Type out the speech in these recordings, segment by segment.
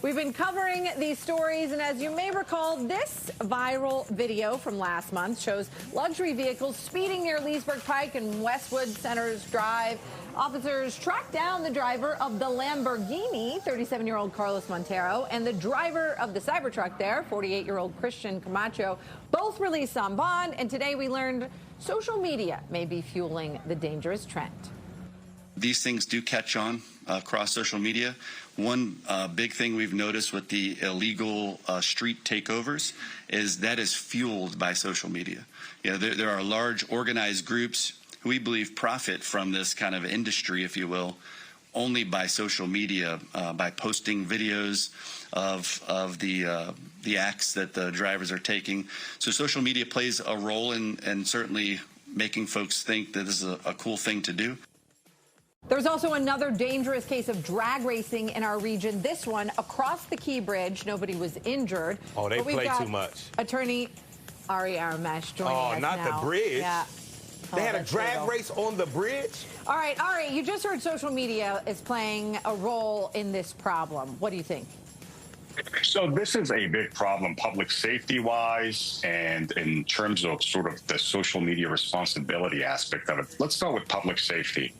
We've been covering these stories, and as you may recall, this viral video from last month shows luxury vehicles speeding near Leesburg Pike and Westwood Centers Drive. Officers tracked down the driver of the Lamborghini, 37-year-old Carlos Montero, and the driver of the Cybertruck there, 48-year-old Christian Camacho, both released on bond. And today we learned social media may be fueling the dangerous trend. These things do catch on across social media. One big thing we've noticed with the illegal street takeovers is that is fueled by social media. You know, there are large organized groups who we believe profit from this kind of industry, if you will, only by social media, by posting videos of the acts that the drivers are taking. So social media plays a role in certainly making folks think that this is a cool thing to do. There's also another dangerous case of drag racing in our region. This one across the Key Bridge. Nobody was injured. Oh, they play too much. Attorney Ari Armash joining us now. Oh, not the bridge. Yeah. They had a drag race on the bridge? All right, Ari, you just heard social media is playing a role in this problem. What do you think? So this is a big problem public safety-wise and in terms of sort of the social media responsibility aspect of it. Let's start with public safety.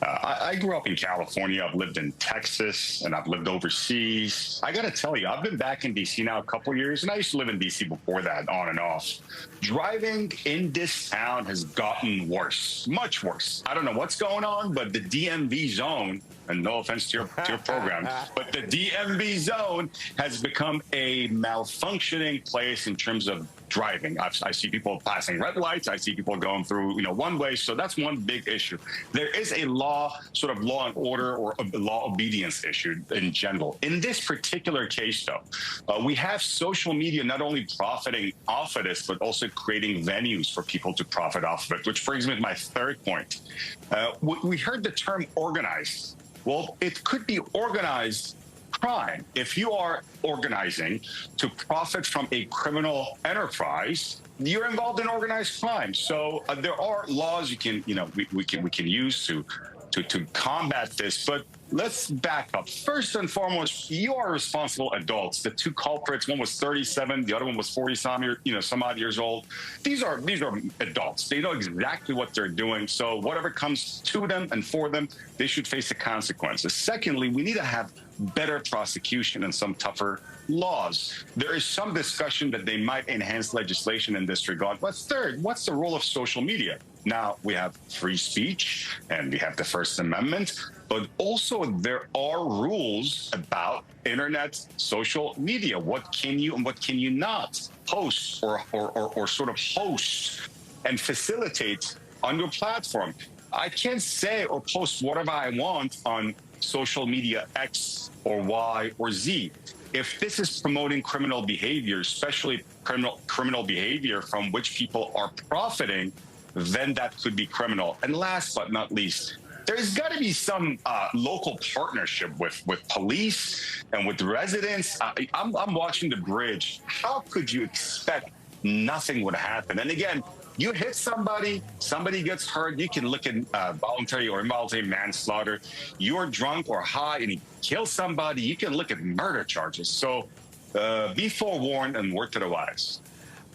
I grew up in California. I've lived in Texas, and I've lived overseas. I got to tell you, I've been back in D.C. now a couple of years, and I used to live in D.C. before that, on and off. Driving in this town has gotten worse, much worse. I don't know what's going on, but the DMV Zone, and no offense to your program, but the DMV Zone has become a malfunctioning place in terms of driving. I see people passing red lights. I see people going through, one way. So that's one big issue. There is a sort of law and order or a law obedience issue in general. In this particular case, though, we have social media not only profiting off of this, but also creating venues for people to profit off of it, which brings me to my third point. We heard the term organized. Well, it could be organized crime. If you are organizing to profit from a criminal enterprise, you're involved in organized crime. So there are laws we can use to combat this. But let's back up. First and foremost, you are responsible adults. The two culprits, one was 37, the other one was 40 some odd years old. These are adults. They know exactly what they're doing. So whatever comes to them and for them, they should face the consequences. Secondly, we need to have better prosecution and some tougher laws. There is some discussion that they might enhance legislation in this regard. But third, what's the role of social media? Now, we have free speech and we have the First Amendment, but also there are rules about internet social media. What can you and what can you not post or sort of host and facilitate on your platform? I can't say or post whatever I want on social media X or Y or Z. If this is promoting criminal behavior, especially criminal behavior from which people are profiting, then that could be criminal. And last but not least, there's got to be some local partnership with police and with residents. I'm watching the bridge. How could you expect nothing would happen? And again, you hit somebody gets hurt, you can look at voluntary or involuntary manslaughter. You're drunk or high and you kill somebody, you can look at murder charges. So be forewarned and word to the wise.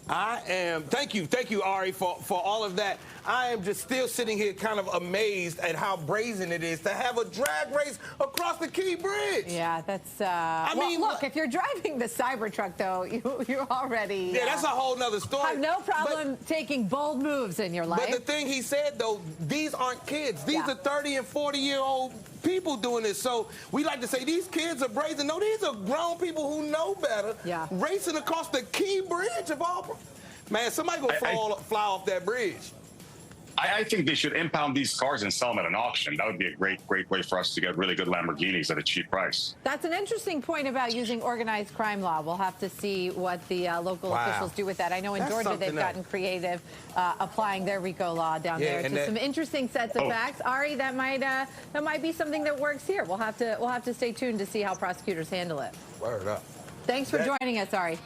Thank you, Ari, for all of that. I am just still sitting here kind of amazed at how brazen it is to have a drag race across the Key Bridge. Yeah, that's, I mean, look, if you're driving the Cybertruck, though, you already... Yeah, that's a whole nother story. Have no problem taking bold moves in your life. But the thing he said, though, these aren't kids. These are 30 and 40-year-old people doing this. So we like to say these kids are brazen. No, these are grown people who know better. Yeah. Racing across the Key Bridge of all... Man, somebody go fly off that bridge. I think they should impound these cars and sell them at an auction. That would be a great way for us to get really good Lamborghinis at a cheap price. That's an interesting point about using organized crime law. We'll have to see what the local officials do with that. I know in Georgia they've gotten creative applying their RICO law down there to some interesting sets of facts. Ari, that might be something that works here. We'll have to stay tuned to see how prosecutors handle it. Word up. Thanks for joining us, Ari.